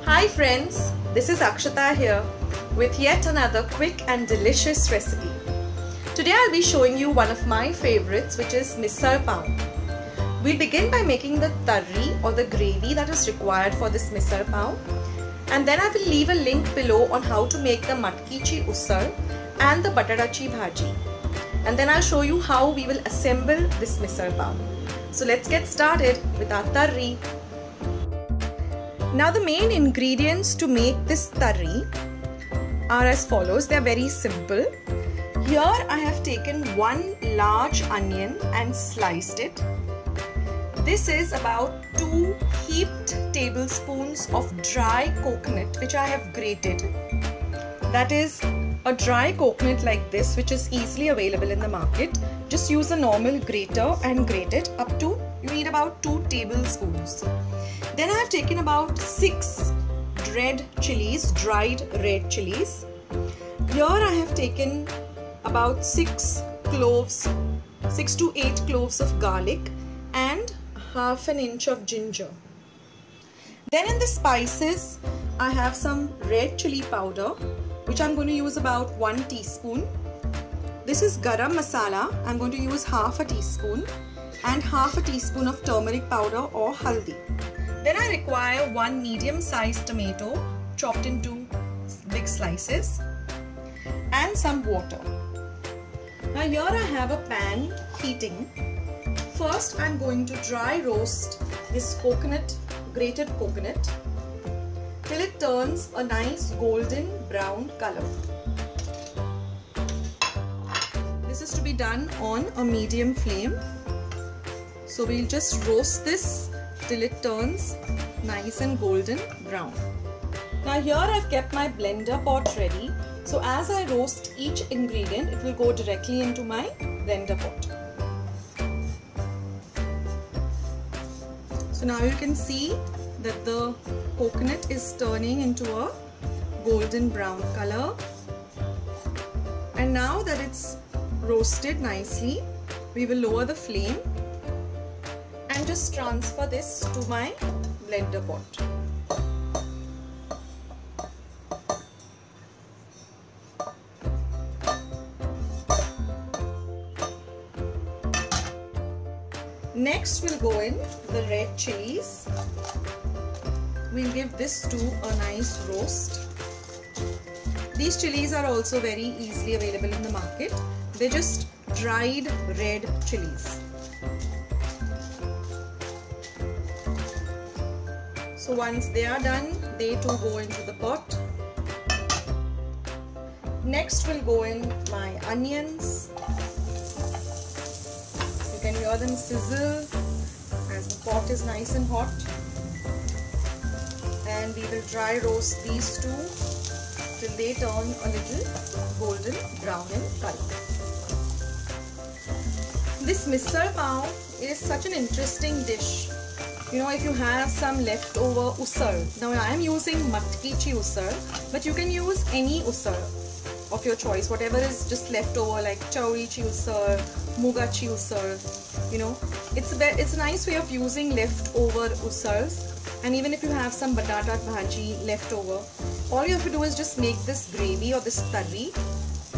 Hi friends, this is Akshata here with yet another quick and delicious recipe. Today I'll be showing you one of my favorites, which is misal pav. We'll begin by making the tarri or the gravy that is required for this misal pav, and then I will leave a link below on how to make the matki chi usal and the batatachi bhaji, and then I'll show you how we will assemble this misal pav. So let's get started with our tarri. Now the main ingredients to make this tarri are as follows. They are very simple. Here I have taken one large onion and sliced it. This is about 2 heaped tablespoons of dry coconut which I have grated. That is a dry coconut like this, which is easily available in the market. Just use a normal grater and grate it up to, you need about 2 tablespoons. Then I have taken about 6 red chilies, dried red chilies. Here I have taken about 6 to 8 cloves of garlic and half an inch of ginger. Then in the spices, I have some red chili powder, which I'm going to use about 1 teaspoon. This is garam masala. I'm going to use half a teaspoon, and half a teaspoon of turmeric powder or haldi. Then I require 1 medium-sized tomato chopped into big slices and some water. Now here I have a pan heating. First I'm going to dry roast this grated coconut till it turns a nice golden brown color. This is to be done on a medium flame. So we'll just roast this till it turns nice and golden brown. Now here I've kept my blender pot ready. So as I roast each ingredient, it will go directly into my blender pot. So now you can see that the coconut is turning into a golden brown color. And now that it's roasted nicely, we will lower the flame and just transfer this to my blender pot. Next we'll go in the red chilies. We'll give this to a nice roast. These chilies are also very easily available in the market. They're just dried red chilies. So once they are done, they too go into the pot. Next we'll go in my onions. You can hear them sizzle as the pot is nice and hot. And we will dry roast these two till they turn a little golden brown in color. This misal pav is such an interesting dish. You know, if you have some leftover usal, now I am using matki chi usal, but you can use any usal of your choice, whatever is just leftover, like chauri chi usal, muga chi usal. You know, it's a nice way of using leftover usals. And even if you have some batata bhaji leftover, all you have to do is just make this gravy or this tarri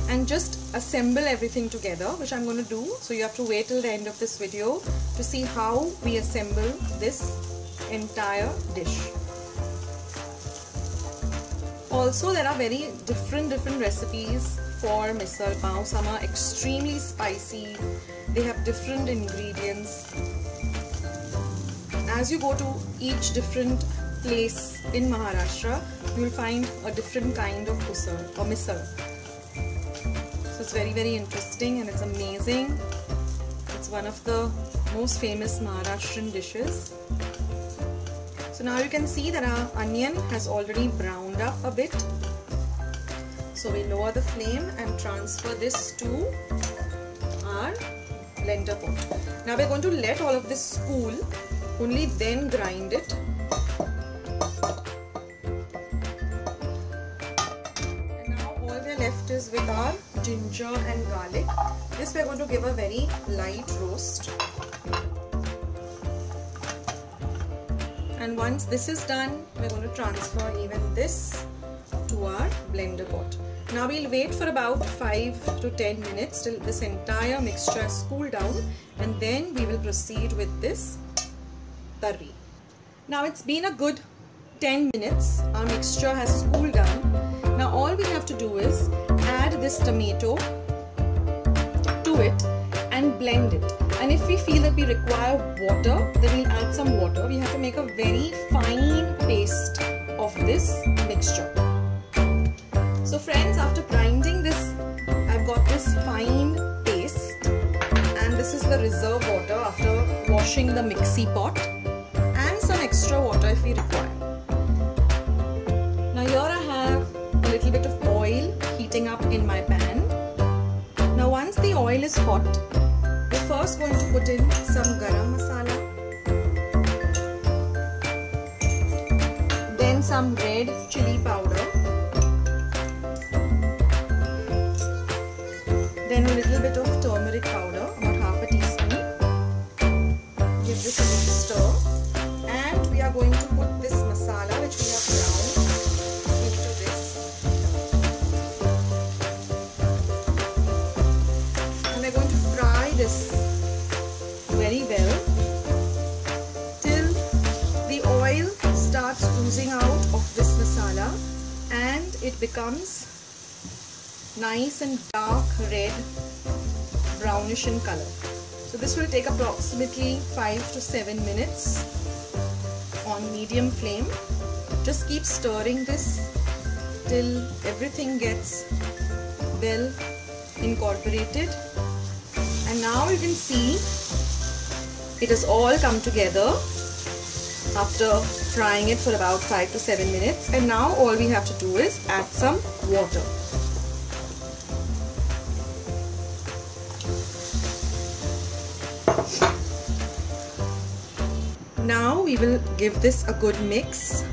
and just assemble everything together, which I'm going to do. So you have to wait till the end of this video to see how we assemble this entire dish. Also, there are very different recipes for misal pav. Some are extremely spicy. They have different ingredients. As you go to each different place in Maharashtra, you will find a different kind of usal or misal. So it's very interesting and it's amazing. It's one of the most famous Maharashtrian dishes. So now you can see that our onion has already browned up a bit. So we lower the flame and transfer this to our blender pot. Now we're going to let all of this cool, only then grind it. And now all we're left is with our ginger and garlic. This we're going to give a very light roast. And once this is done, we're going to transfer even this to our blender pot. Now we'll wait for about 5 to 10 minutes till this entire mixture has cooled down, and then we will proceed with this tarri. Now it's been a good 10 minutes. Our mixture has cooled down. Now all we have to do is add this tomato to it and blend it. And if we feel that we require water, then we'll add some water. We have to make a very fine paste of this mixture. So friends, after grinding this, I've got this fine paste, and this is the reserve water after washing the mixie pot, and some extra water if we require. Now here I have a little bit of oil heating up in my pan. Now once the oil is hot, we're first going to put in some garam masala, then some red chili powder, then a little bit of turmeric powder, about half a teaspoon. Give this a good stir, and we are going to put this masala which we have ground into this, and we're going to fry this very well till the oil starts oozing out of this masala and it becomes nice and dark red, brownish in color. So this will take approximately 5 to 7 minutes on medium flame. Just keep stirring this till everything gets well incorporated. And now you can see it has all come together after frying it for about 5 to 7 minutes. And now all we have to do is add some water. Now we will give this a good mix.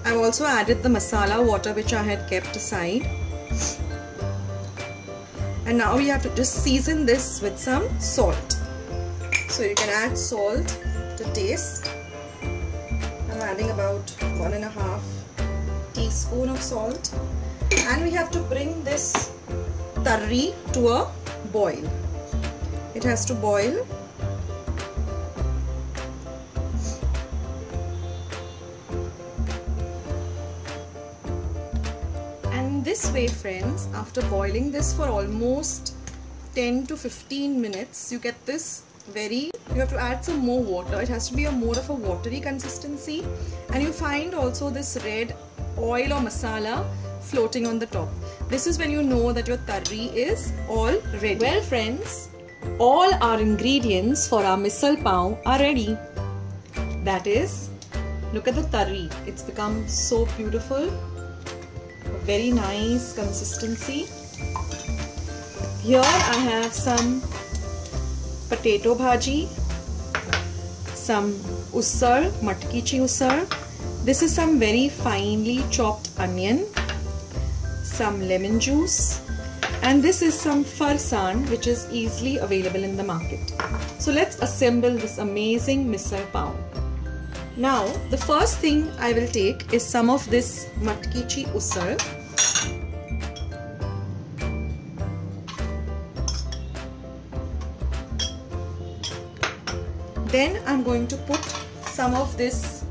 I've also added the masala water which I had kept aside. And now we have to just season this with some salt. So you can add salt to taste. I'm adding about 1.5 teaspoon of salt. And we have to bring this tarri to a boil. It has to boil. This way, friends, after boiling this for almost 10 to 15 minutes, you get this you have to add some more water. It has to be more of a watery consistency, and you find also this red oil or masala floating on the top. This is when you know that your tarri is all ready. Well friends, all our ingredients for our misal pav are ready. That is, look at the tarri. It's become so beautiful. Very nice consistency. Here I have some potato bhaji, some usar, matki chi usar. This is some very finely chopped onion, some lemon juice, and this is some farsan which is easily available in the market. So let's assemble this amazing misal pav. Now the first thing I will take is some of this matki chi usar. Then I'm going to put some of this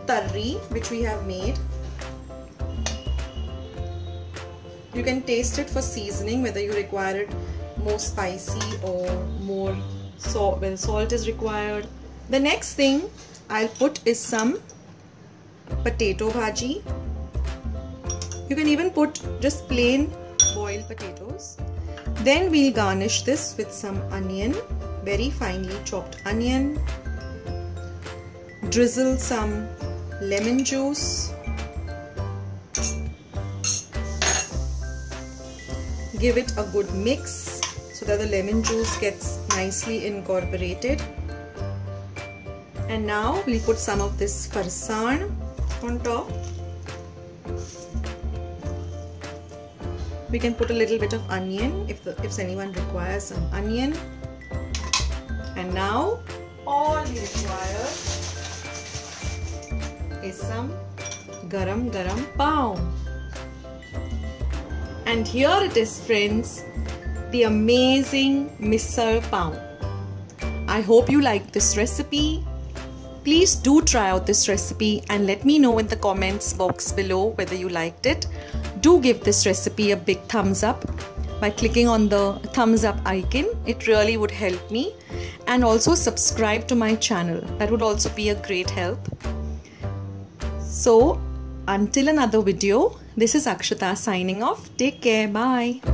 tarri which we have made. You can taste it for seasoning, whether you require it more spicy or more salt, when salt is required. The next thing I'll put is some potato bhaji. You can even put just plain boiled potatoes. Then we'll garnish this with some onion, very finely chopped onion. Drizzle some lemon juice. Give it a good mix so that the lemon juice gets nicely incorporated. And now we'll put some of this farsan on top. We can put a little bit of onion if anyone requires some onion. And now all we require is some garam pav. And here it is, friends, the amazing misal pav. I hope you like this recipe. Please do try out this recipe and let me know in the comments box below whether you liked it. Do give this recipe a big thumbs up by clicking on the thumbs up icon. It really would help me. And also subscribe to my channel. That would also be a great help. So until another video, this is Akshata signing off. Take care. Bye.